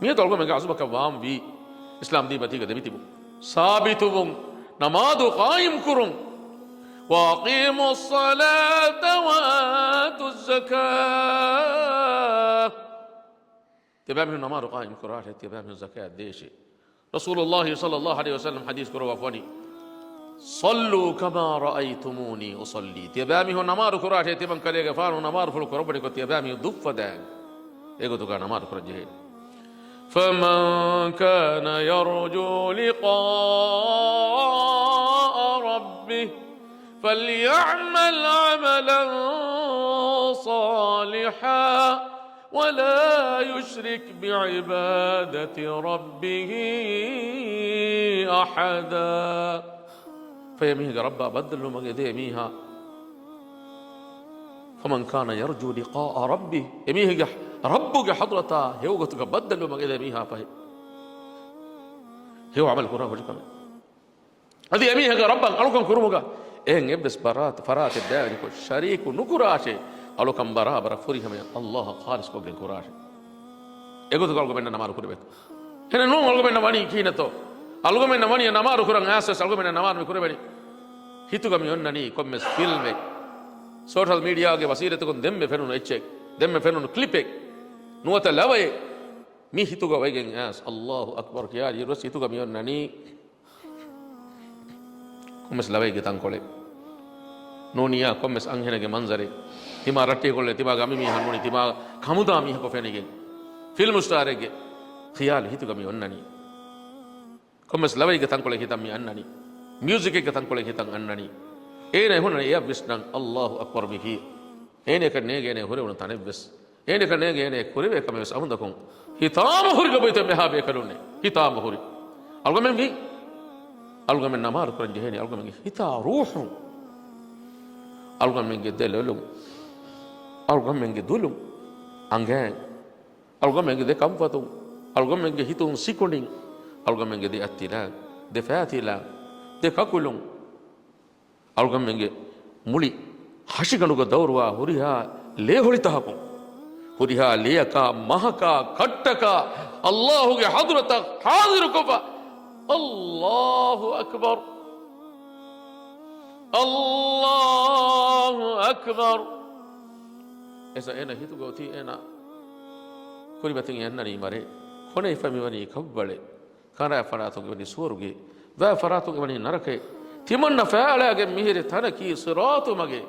මිය තොල්ග මෙග අසුබක වාම් වී ඉස්ලාම් දීපතික දෙවිතිබු සාබිතුවුන් නමාදු කායිම් කුරුන් وأقيموا الصلاة وآتوا الزكاة تبامه نمار قائم كراته تبامه الزكاة ديشي رسول الله صلى الله عليه وسلم حديث كروا فوني صلوا كما رأيتموني أصلي تبامه نمار كراته تبام كليغ فانو نمار فلو كربني كو تبامه ضف دان ايغو تكا نمار كرجه فمن كان يرجو لقاء ربه فليعمل عملا صالحا ولا يشرك بعبادة ربه أحدا فيميه ربا بدل ما يميها فمن كان يرجو لقاء ربه يميه ربك حضرته هيوغتك بدل ما يميها فهي هو عمل كرة وجهك هذه يميه ربا قالوا كرمك إن يبس فرات الدائري كل شريك نكراشه قالوا كم برابر فريه من الله خالص كوجن كراشه إيقو تقولوا بيننا نمارو كربك هنا نوم قالوا بيننا ماني كينة تو قالوا بيننا ماني نمارو كران أساس قالوا بيننا نمارو كربني هيتو كم يونني كم فيلم سوشيال ميديا के वसीले तो दम में फेरन एचेक दम में फेरन क्लिपिक नोता लवे मी हितु का वैगें एस अल्लाह अकबर किया ये रोज हितु का मियोन ननी कुमस लवे के तंकोले नोनिया कुमस अंगने के मंजरे तिमा रट्टे कोले तिमा गामी मी हनुनी तिमा खमुदा मी को फेने के फिल्म स्टार के ख्याल हितु का मियोन ननी कुमस लवे के तंकोले हिता मी अन्ननी म्यूजिक के तंकोले हिता अन्ननी ಏನೇ ಹುಣ್ಣ ಯಾ ವಿಷ್ಣಂ ಅಲ್ಲಾಹು ಅಕ್ಬರ್ ಬಿಹಿ ಏನೇ ಕಣ್ಣೇಗೆ ಏನೇ ಹೊರೆ ಉಣ ತಾನೆ ಬಿಸ್ ಏನೇ ಕಣ್ಣೇಗೆ ಏನೇ ಕುರಿಬೇಕಮೆ ಬಿಸ್ ಅವಂದಕಂ ಹಿತಾಮ ಹುರಿಗ ಬೈತೆ ಮೆಹಾ ಬೇಕಲುನೆ ಹಿತಾಮ ಹುರಿ ಅಲ್ಗಮೆನ್ ಬಿ ಅಲ್ಗಮೆನ್ ನಮಾರು ಕುರಂ ಜೆಹೇನಿ ಅಲ್ಗಮೆನ್ ಹಿತಾ ರೂಹು ಅಲ್ಗಮೆನ್ ಗೆ ದೆಲುಲುಂ ಅಲ್ಗಮೆನ್ ಗೆ ದುಲುಂ ಅಂಗೆ ಅಲ್ಗಮೆನ್ ಗೆ ದೆ ಕಂಫತು ಅಲ್ಗಮೆನ್ ಗೆ ಹಿತುಂ ಸಿಕೊಂಡಿಂ ಅಲ್ಗಮೆನ್ ಗೆ ದೆ ಅತ್ತಿಲಾ ದೆ ಫಾತಿಲಾ ದೆ ಕಕುಲುಂ ಅಲ್ಗಮ್ಮೆಂಗೆ ಮುಳಿ ಹಸಿಗಣುಗ ದೌರ್ವ ಹುರಿಹ ಲೇ ಹೊಳಿತ ಹಾಕು ಹುರಿಹ ಲೇಯಕ ಮಹಕ ಕಟ್ಟಕ ಅಲ್ಲಾಹುಗೆ ಹದುರತ ಹಾದಿರು ಕೊಬ್ಬ ಅಲ್ಲಾಹು ಅಕ್ಬರ್ ಅಲ್ಲಾಹು ಅಕ್ಬರ್ ಎಸ ಏನ ಹಿತುಗೋತಿ ಏನ ಕುರಿಬತಿಂಗೆ ಎನ್ನನಿ ಮರೆ ಕೊನೆ ಫಮಿವನಿ ಕಬ್ಬಳೆ ಕರ ಫರಾತುಗೆ ಬನಿ ಸೋರುಗೆ ವ ಫರಾತುಗೆ ಬನಿ ನರಕೆ ತಿಮನ್ನ ಫಾಳಾಗೆ ಮಿಹಿರೆ ತನಕಿ ಸಿರಾತು ಮಗೆ